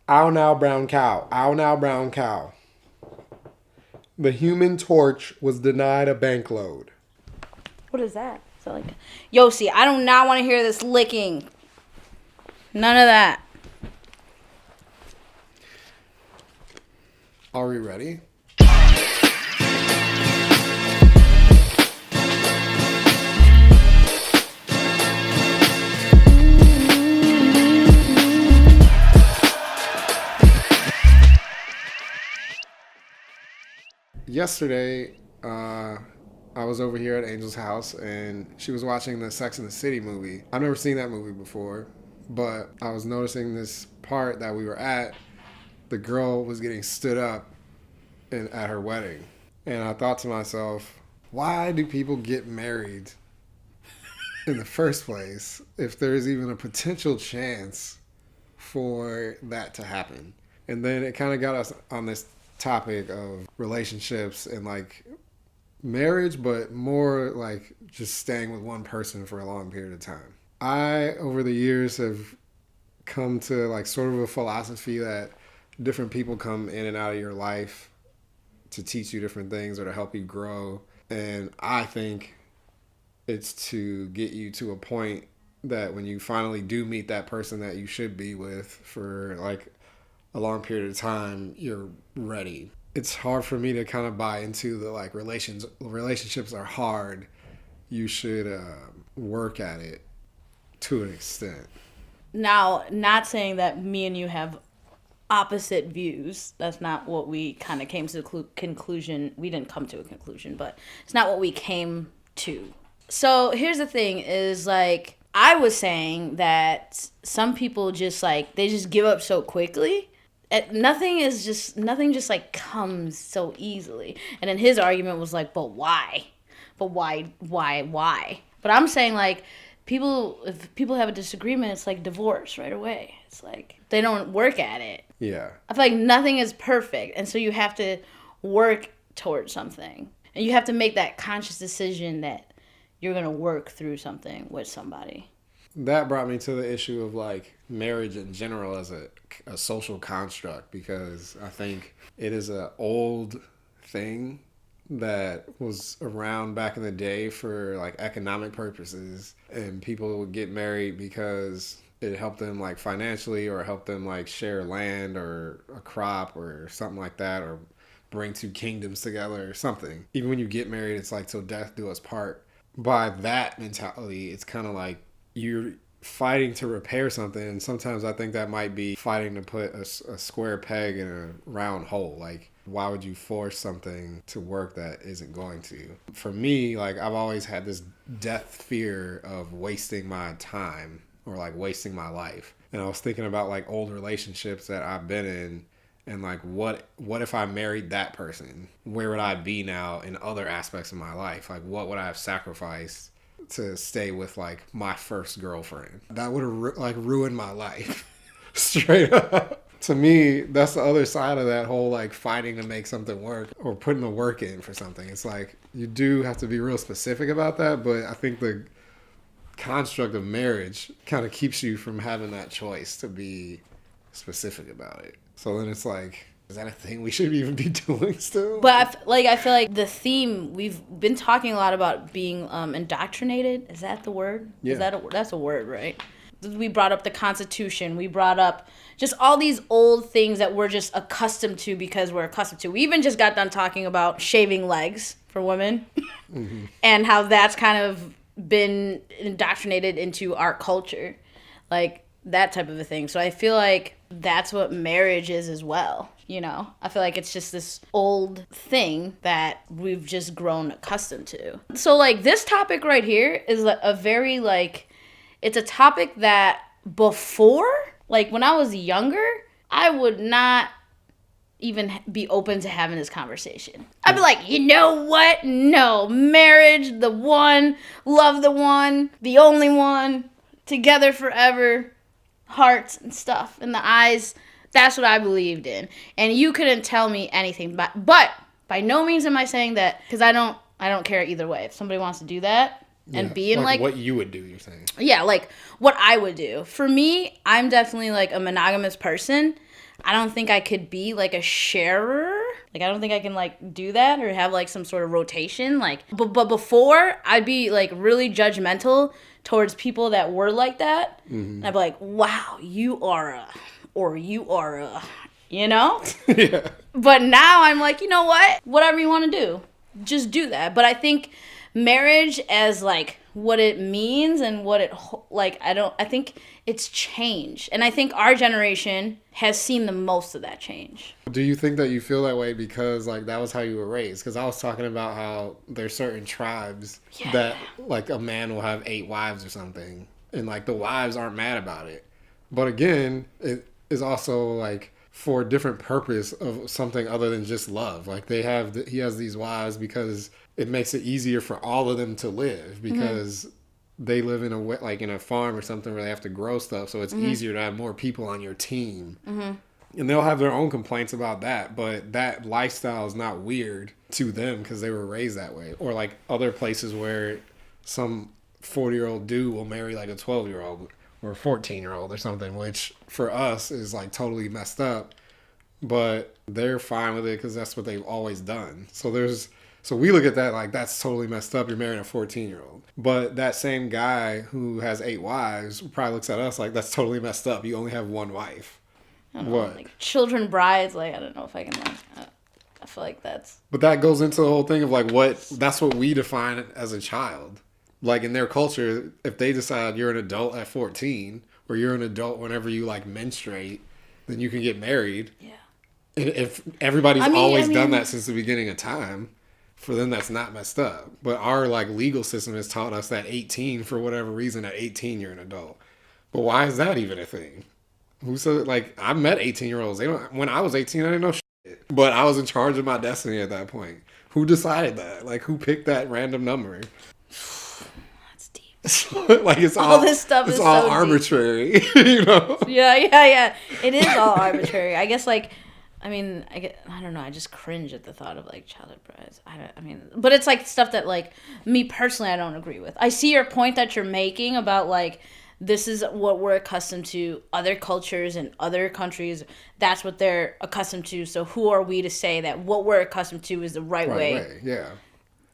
Ow now, brown cow. Ow now, brown cow. The Human Torch was denied a bank load. What is that? So like, Yossi, I do not want to hear this licking. None of that. Are we ready? Yesterday, I was over here at Angel's house and she was watching the Sex and the City movie. I've never seen that movie before, but I was noticing this part that we were at. The girl was getting stood up at her wedding. And I thought to myself, why do people get married in the first place if there's even a potential chance for that to happen? And then it kind of got us on this topic of relationships and like marriage, but more like just staying with one person for a long period of time. I, over the years, have come to like sort of a philosophy that different people come in and out of your life to teach you different things or to help you grow. And I think it's to get you to a point that when you finally do meet that person that you should be with for like a long period of time, you're ready. It's hard for me to kind of buy into the like relationships are hard. You should work at it to an extent. Now, not saying that me and you have opposite views. That's not what we kind of came to the conclusion. We didn't come to a conclusion, but it's not what we came to. So here's the thing is like, I was saying that some people just like, they just give up so quickly. Nothing just like comes so easily. And then his argument was like, but why? But why? But I'm saying like, if people have a disagreement, it's like divorce right away. It's like they don't work at it. Yeah. I feel like nothing is perfect. And so you have to work towards something. And you have to make that conscious decision that you're going to work through something with somebody. That brought me to the issue of like marriage in general as a social construct, because I think it is an old thing that was around back in the day for like economic purposes, and people would get married because it helped them like financially or helped them like share land or a crop or something like that, or bring two kingdoms together or something. Even when you get married, it's like till death do us part. By that mentality, it's kind of like you're fighting to repair something, and sometimes I think that might be fighting to put a square peg in a round hole. Like, why would you force something to work that isn't going to? For me, like, I've always had this death fear of wasting my time or like wasting my life. And I was thinking about like old relationships that I've been in, and like what if I married that person? Where would I be now in other aspects of my life? Like, what would I have sacrificed to stay with like my first girlfriend? That would have like ruined my life. Straight up. To me, that's the other side of that whole like fighting to make something work or putting the work in for something. It's like you do have to be real specific about that, but I think the construct of marriage kind of keeps you from having that choice to be specific about it. So then it's like, is that a thing we should even be doing still? But I feel like the theme, we've been talking a lot about being indoctrinated. Is that the word? Yeah. That's a word, right? We brought up the Constitution. We brought up just all these old things that we're just accustomed to because we're accustomed to. We even just got done talking about shaving legs for women mm-hmm. and how that's kind of been indoctrinated into our culture. Like that type of a thing. So I feel like that's what marriage is as well. You know, I feel like it's just this old thing that we've just grown accustomed to. So like this topic right here is a very like, it's a topic that before, like when I was younger, I would not even be open to having this conversation. I'd be like, you know what? No, marriage, the one, love the one, the only one, together forever, hearts and stuff, and the eyes. That's what I believed in. And you couldn't tell me anything. But by no means am I saying that, because I don't care either way. If somebody wants to do that, and being like what you would do, you're saying. Yeah, like what I would do. For me, I'm definitely like a monogamous person. I don't think I could be like a sharer. Like I don't think I can like do that or have like some sort of rotation. Like but before I'd be like really judgmental towards people that were like that. Mm-hmm. I'd be like, wow, you are a, you know? Yeah. But now I'm like, you know what? Whatever you want to do, just do that. But I think marriage as like what it means and what it like I think it's changed, and I think our generation has seen the most of that change. Do you think that you feel that way because like that was how you were raised? Because I was talking about how there's certain tribes that like a man will have 8 wives or something, and like the wives aren't mad about it, but again it is also like for a different purpose of something other than just love. Like he has these wives because it makes it easier for all of them to live, because they live in a farm or something where they have to grow stuff. So it's easier to have more people on your team. And they'll have their own complaints about that, but that lifestyle is not weird to them because they were raised that way. Or like other places where some 40-year-old dude will marry like a 12-year-old or a 14-year-old or something, which for us is like totally messed up, but they're fine with it because that's what they've always done. So we look at that like that's totally messed up. You're marrying a 14-year-old. But that same guy who has 8 wives probably looks at us like that's totally messed up. You only have one wife. I don't know, like children brides, like I don't know if I can like I feel like that's. But that goes into the whole thing of like that's what we define as a child. Like in their culture, if they decide you're an adult at 14 or you're an adult whenever you like menstruate, then you can get married. Yeah. And if everybody's always done that since the beginning of time, for them that's not messed up. But our like legal system has taught us that 18, for whatever reason, at 18 you're an adult. But why is that even a thing? Who said, like, I met 18-year-olds. When I was 18, I didn't know shit. But I was in charge of my destiny at that point. Who decided that? Like, who picked that random number? That's deep. Like, it's all this stuff is all so arbitrary, you know? Yeah. It is all arbitrary. I guess, like, I don't know. I just cringe at the thought of, like, childhood brides. But it's, like, stuff that, like, me personally, I don't agree with. I see your point that you're making about, like, this is what we're accustomed to. Other cultures and other countries, that's what they're accustomed to. So who are we to say that what we're accustomed to is the right way? Yeah.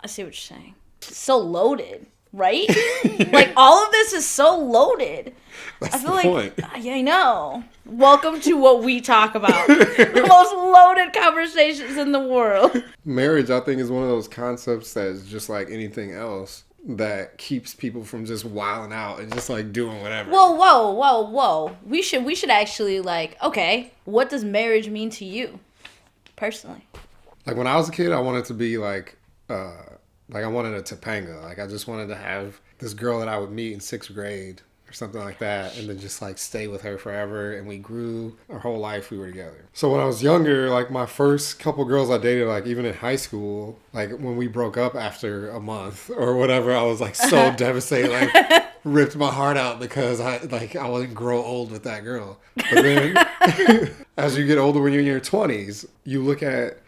I see what you're saying. It's so loaded, right? Like, all of this is so loaded. That's I feel the point. Yeah, I know. Welcome to what we talk about. The most loaded conversations in the world. Marriage, I think, is one of those concepts that is just like anything else that keeps people from just wilding out and just like doing whatever. Whoa. We should actually like, okay, what does marriage mean to you personally? Like when I was a kid, I wanted to be like I wanted a Topanga. Like I just wanted to have this girl that I would meet in 6th grade or something like that, and then just like stay with her forever. And we grew our whole life. We were together. So when I was younger, like my first couple girls I dated, like even in high school, like when we broke up after a month or whatever, I was like so devastated, like ripped my heart out because I wouldn't grow old with that girl. But then as you get older, when you're in your 20s, you look at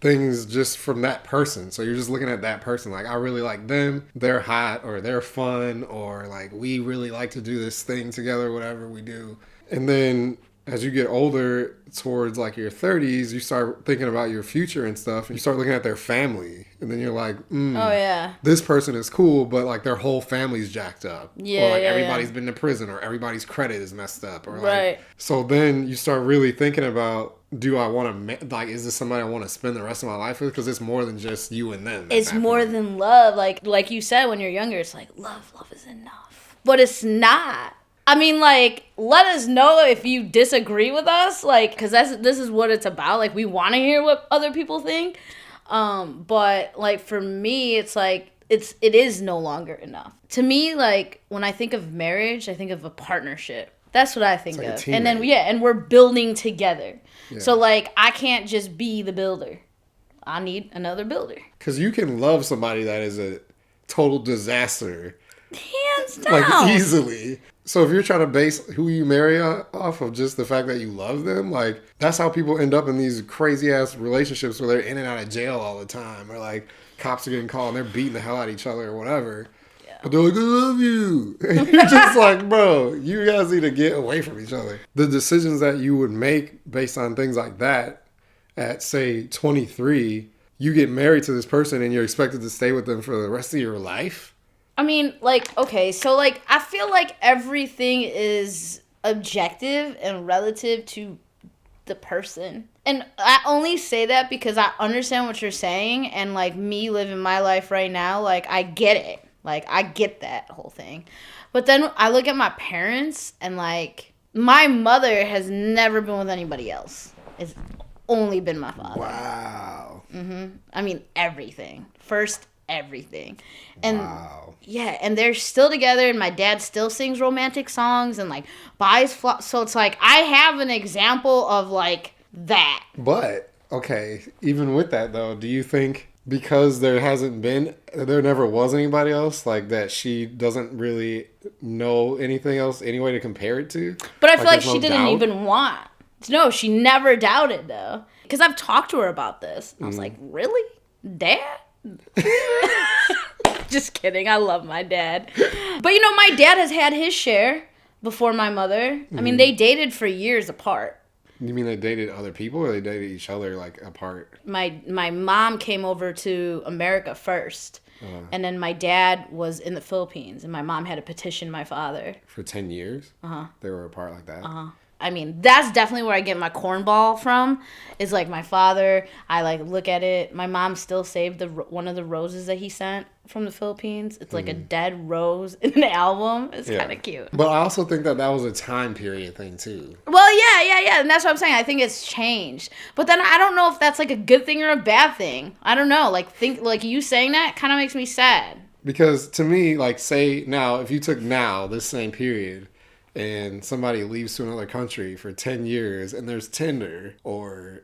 things just from that person. So you're just looking at that person. Like, I really like them. They're hot, or they're fun, or like we really like to do this thing together, whatever we do. And then as you get older, towards like your 30s, you start thinking about your future and stuff, and you start looking at their family, and then you're like, oh yeah, this person is cool, but like their whole family's jacked up. Yeah, or like everybody's been to prison, or everybody's credit is messed up, or like, right. So then you start really thinking about, do I want to, like, is this somebody I want to spend the rest of my life with? Because it's more than just you and them. It's more than love. Like you said, when you're younger, it's like, love is enough. But it's not. I mean, like, let us know if you disagree with us, like, because this is what it's about. Like, we want to hear what other people think. But, like, for me, it's like, it is no longer enough. To me, like, when I think of marriage, I think of a partnership. That's what I think of. And then, and we're building together. Yeah. So, like, I can't just be the builder. I need another builder. Because you can love somebody that is a total disaster. Hands down. Like, easily. So if you're trying to base who you marry off of just the fact that you love them, like, that's how people end up in these crazy-ass relationships where they're in and out of jail all the time. Or, like, cops are getting called and they're beating the hell out of each other or whatever. Yeah. But they're like, I love you. And you're just like, bro, you guys need to get away from each other. The decisions that you would make based on things like that at, say, 23, you get married to this person and you're expected to stay with them for the rest of your life? I mean, like, okay, so, like, I feel like everything is objective and relative to the person. And I only say that because I understand what you're saying, and, like, me living my life right now, like, I get it. Like, I get that whole thing. But then I look at my parents, and, like, my mother has never been with anybody else. It's only been my father. Wow. I mean, everything. First, everything. And Wow. yeah, and they're still together, and my dad still sings romantic songs and, like, buys so it's like I have an example of, like, that. But, okay, even with that, though, do you think because there never was anybody else, like, that she doesn't really know anything else, any way to compare it to? But I feel like there's she no didn't doubt? even want. No, she never doubted, though. Because I've talked to her about this. I was like, really? Dad? Just kidding. I love my dad. But, you know, my dad has had his share before my mother. I mean, they dated for years apart. You mean they dated other people or they dated each other, like, apart? My mom came over to America first. And then my dad was in the Philippines. And my mom had to petition my father. For 10 years? They were apart like that? I mean, that's definitely where I get my cornball from. Is like my father. I like look at it. My mom still saved one of the roses that he sent from the Philippines. It's like a dead rose in an album. It's kind of cute. But I also think that was a time period thing too. Well, yeah, and that's what I'm saying. I think it's changed. But then I don't know if that's like a good thing or a bad thing. I don't know. Like you saying that kind of makes me sad. Because to me, like, say now, if you took this same period, and somebody leaves to another country for 10 years and there's Tinder or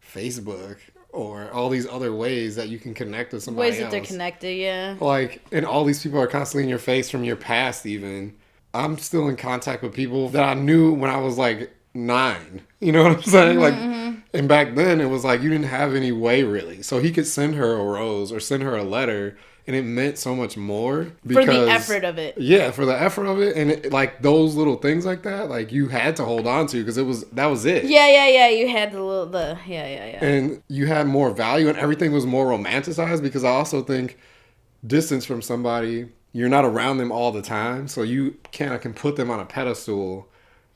Facebook or all these other ways that you can connect with somebody Ways that else. they're connected, yeah. Like, and all these people are constantly in your face from your past even. I'm still in contact with people that I knew when I was like 9. You know what I'm saying? And back then it was like you didn't have any way really. So he could send her a rose or send her a letter. And it meant so much more because, for the effort of it. Yeah, for the effort of it, and like those little things like that, like you had to hold on to because that was it. Yeah. You had yeah. And you had more value, and everything was more romanticized because I also think distance from somebody, you're not around them all the time, so you can put them on a pedestal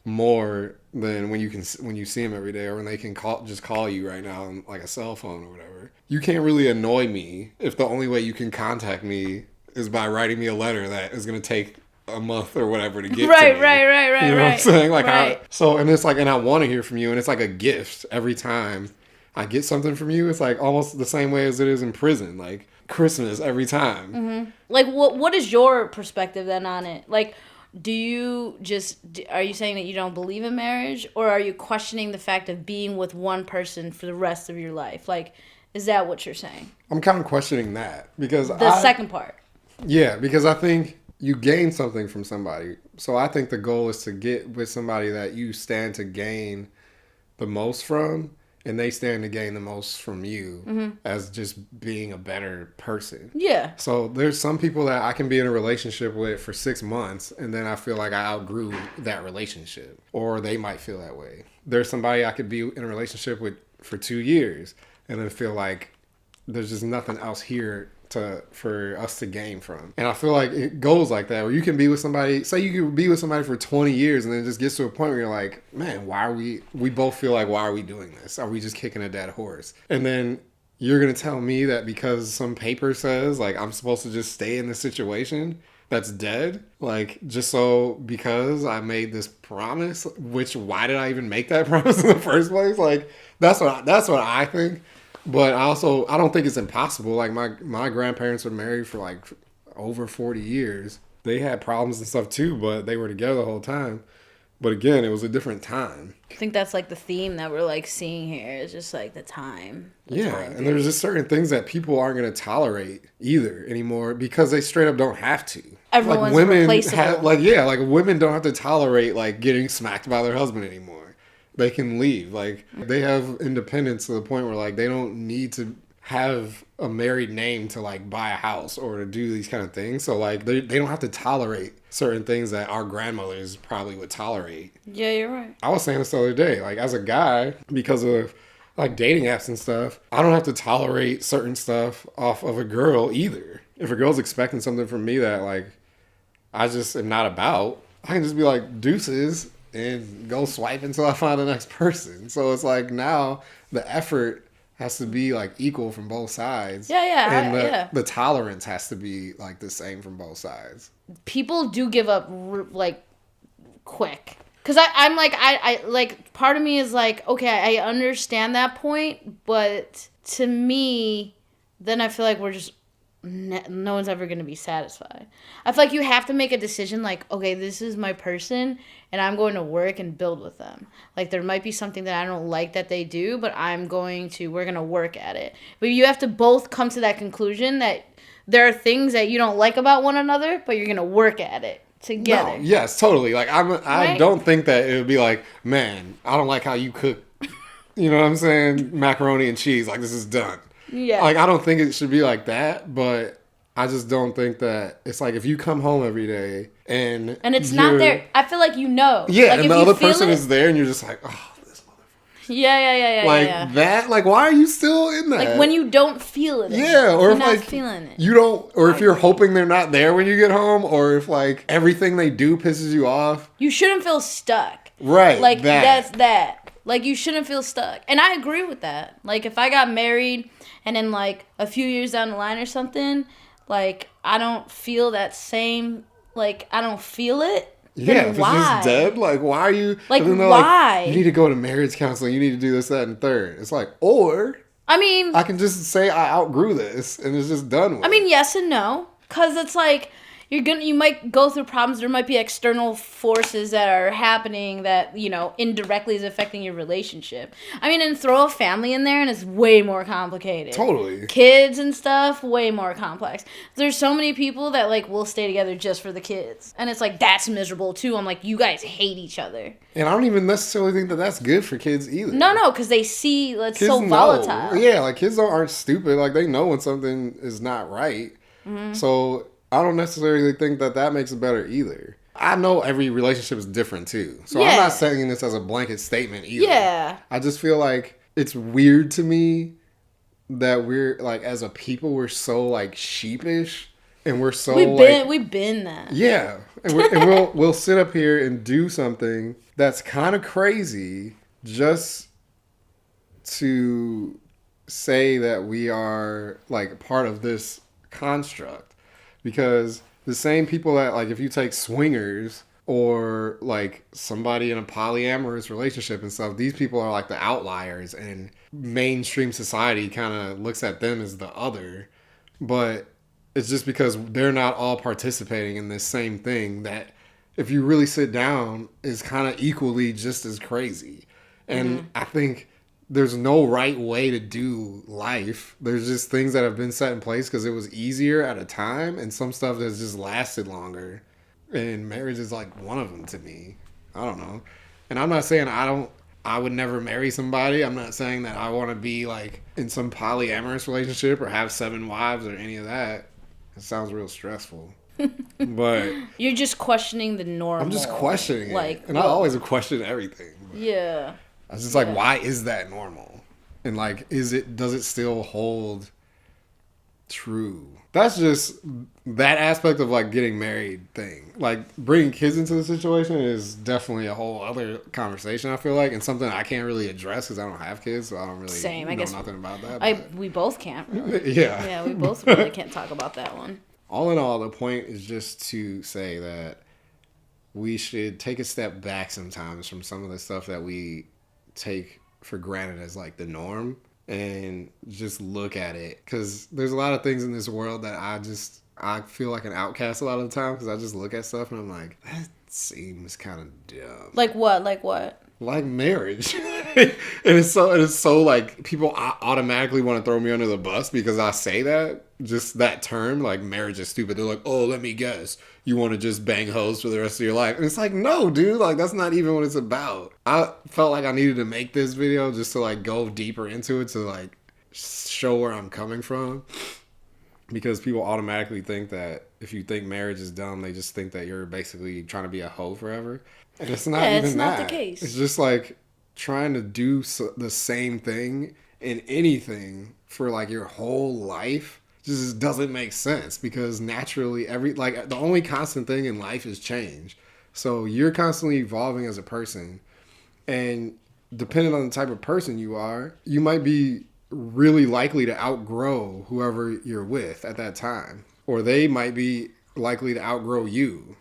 more than when you see them every day or when they can call you right now on like a cell phone or whatever. You can't really annoy me if the only way you can contact me is by writing me a letter that is going to take a month or whatever to get to me. Right. You know what I'm saying? Like, right. and it's like, and I want to hear from you, and it's like a gift every time I get something from you. It's like almost the same way as it is in prison, like Christmas every time. Like, what is your perspective then on it? Like, are you saying that you don't believe in marriage, or are you questioning the fact of being with one person for the rest of your life? Like, is that what you're saying? I'm kind of questioning that because The second part. Yeah, because I think you gain something from somebody. So I think the goal is to get with somebody that you stand to gain the most from, and they stand to gain the most from you as just being a better person. Yeah. So there's some people that I can be in a relationship with for 6 months, and then I feel like I outgrew that relationship, or they might feel that way. There's somebody I could be in a relationship with for 2 years, and then feel like there's just nothing else here for us to gain from. And I feel like it goes like that, where you can be with somebody, say you could be with somebody for 20 years and then it just gets to a point where you're like, man, we both feel like, why are we doing this? Are we just kicking a dead horse? And then you're going to tell me that because some paper says like I'm supposed to just stay in this situation that's dead, like just so because I made this promise, which why did I even make that promise in the first place? Like that's what I think. But I don't think it's impossible. Like my grandparents were married for like over 40 years. They had problems and stuff too, but they were together the whole time. But again, it was a different time. I think that's like the theme that we're like seeing here is just like the time. And there's just certain things that people aren't going to tolerate either anymore because they straight up don't have to. Everyone's like women replaceable. like women don't have to tolerate like getting smacked by their husband anymore. They can leave. Like they have independence to the point where like they don't need to have a married name to like buy a house or to do these kind of things. So like they don't have to tolerate certain things that our grandmothers probably would tolerate. Yeah, you're right. I was saying this the other day, like as a guy, because of like dating apps and stuff, I don't have to tolerate certain stuff off of a girl either. If a girl's expecting something from me that like I just am not about, I can just be like deuces and go swipe until I find the next person. So it's like now the effort has to be like equal from both sides. Yeah, And the tolerance has to be like the same from both sides. People do give up like quick. Cause I'm like, I like, part of me is like, okay, I understand that point, but to me, then I feel like we're just, no one's ever going to be satisfied. I feel like you have to make a decision like, okay, this is my person and I'm going to work and build with them. Like there might be something that I don't like that they do, but we're going to work at it. But you have to both come to that conclusion that there are things that you don't like about one another, but you're going to work at it together. No, yes, totally. Like I Right? don't think that it would be like, man, I don't like how you cook. You know what I'm saying? Macaroni and cheese. Like this is done. Yeah. Like I don't think it should be like that, but I just don't think that it's like if you come home every day and it's not there. I feel like you know. Yeah, like, and if the you other feel person it, is there, and you're just like, oh, this motherfucker. Yeah. Like that. Like why are you still in that? Like when you don't feel it. Yeah, or you're if not like feeling it. you don't, or if you're hoping they're not there when you get home, or if like everything they do pisses you off. You shouldn't feel stuck. Right. Like that's that. Like you shouldn't feel stuck. And I agree with that. Like if I got married and then like a few years down the line or something, like I don't feel that same, like I don't feel it. Yeah, if it's just dead, like why are you like why? Like, you need to go to marriage counseling, you need to do this, that, and third. It's like, or I mean I can just say I outgrew this and it's just done with. I mean yes and no. Cause it's like you might go through problems. There might be external forces that are happening that, you know, indirectly is affecting your relationship. I mean, and throw a family in there and it's way more complicated. Totally. Kids and stuff, way more complex. There's so many people that, like, will stay together just for the kids. And it's like, that's miserable, too. I'm like, you guys hate each other. And I don't even necessarily think that that's good for kids either. No, because they see it's kids so know. volatile. Yeah, like, kids aren't stupid. Like, they know when something is not right. Mm-hmm. So I don't necessarily think that makes it better either. I know every relationship is different too. So I'm not saying this as a blanket statement either. Yeah. I just feel like it's weird to me that we're like, as a people, we're so like sheepish and we're so we've been that. Yeah. And we'll sit up here and do something that's kind of crazy just to say that we are like part of this construct. Because the same people that, like, if you take swingers or, like, somebody in a polyamorous relationship and stuff, these people are, like, the outliers, and mainstream society kind of looks at them as the other. But it's just because they're not all participating in this same thing that, if you really sit down, is kind of equally just as crazy. And I think there's no right way to do life. There's just things that have been set in place because it was easier at a time, and some stuff that's just lasted longer. And marriage is like one of them to me. I don't know. And I'm not saying I would never marry somebody. I'm not saying that I want to be like in some polyamorous relationship or have 7 wives or any of that. It sounds real stressful. But you're just questioning the normal. I'm just questioning like, it. And I always question everything. Yeah. I was just like, why is that normal? And like, does it still hold true? That's just that aspect of like getting married thing. Like bringing kids into the situation is definitely a whole other conversation, I feel like, and something I can't really address because I don't have kids, so I don't really know nothing about that. We both can't really. Yeah. Yeah, we both really can't talk about that one. All in all, the point is just to say that we should take a step back sometimes from some of the stuff that we take for granted as like the norm and just look at it, because there's a lot of things in this world that I feel like an outcast a lot of the time because I just look at stuff and I'm like, that seems kind of dumb. Like what? Like marriage. and it's so like people automatically want to throw me under the bus because I say that, just that term, like marriage is stupid. They're like, oh, let me guess, you want to just bang hoes for the rest of your life. And it's like, no, dude, like that's not even what it's about. I felt like I needed to make this video just to like go deeper into it, to like show where I'm coming from, because people automatically think that if you think marriage is dumb, they just think that you're basically trying to be a hoe forever. And it's not even it's not that. the case. It's just like trying to do the same thing in anything for like your whole life just doesn't make sense, because naturally the only constant thing in life is change. So you're constantly evolving as a person, and depending on the type of person you are, you might be really likely to outgrow whoever you're with at that time, or they might be likely to outgrow you.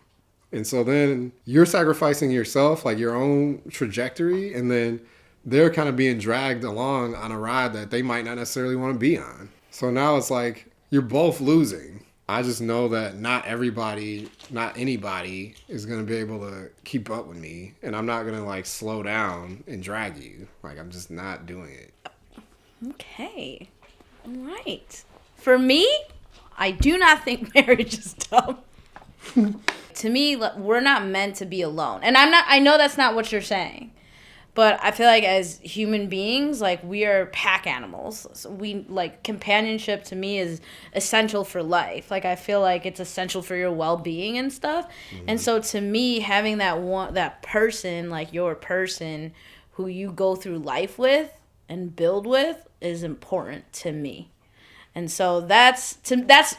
And so then you're sacrificing yourself, like your own trajectory, and then they're kind of being dragged along on a ride that they might not necessarily want to be on. So now it's like you're both losing. I just know that not anybody is going to be able to keep up with me, and I'm not going to like slow down and drag you. Like, I'm just not doing it. Okay. All right. For me, I do not think marriage is dumb. To me, we're not meant to be alone. And I know that's not what you're saying. But I feel like as human beings, like, we are pack animals. So we, like, companionship to me is essential for life. Like, I feel like it's essential for your well-being and stuff. Mm-hmm. And so to me, having that person, like your person, who you go through life with and build with is important to me. And so that's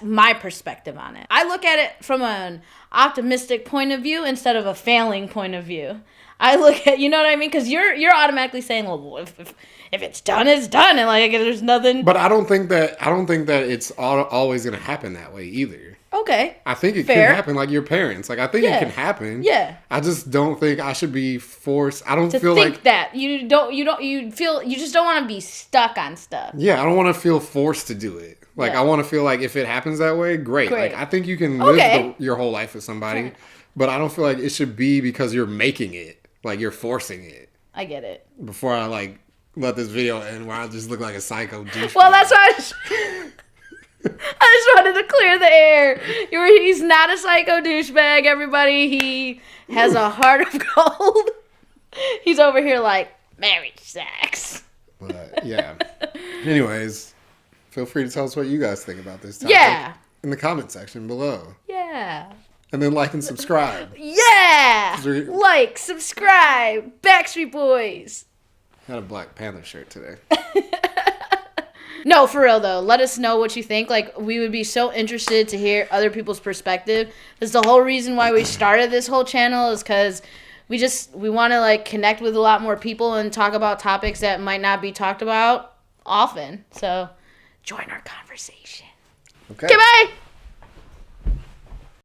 my perspective on it. I look at it from an optimistic point of view instead of a failing point of view. I look at, you know what I mean? Because you're automatically saying, well, if it's done, it's done, and like there's nothing. But I don't think that it's always going to happen that way either. Okay. I think it can happen, like your parents. Like, I think it can happen. Yeah. I just don't think I should be forced. I don't to feel think like that you just don't want to be stuck on stuff. Yeah, I don't want to feel forced to do it. Like, I want to feel like if it happens that way, great. Like, I think you can live your whole life with somebody, but I don't feel like it should be because you're making it. Like, you're forcing it. I get it. Before I, like, let this video end where I just look like a psycho douchebag. Well, that's why I just wanted to clear the air. He's not a psycho douchebag, everybody. He has a heart of gold. He's over here like, marriage sucks. But, yeah. Anyways, feel free to tell us what you guys think about this topic. Yeah. In the comment section below. Yeah. And then like and subscribe. Yeah! Like, subscribe. Backstreet Boys. I had a Black Panther shirt today. No, for real, though. Let us know what you think. Like, we would be so interested to hear other people's perspective. That's the whole reason why we started this whole channel, is because we want to, like, connect with a lot more people and talk about topics that might not be talked about often. So, join our conversation. Okay. Bye!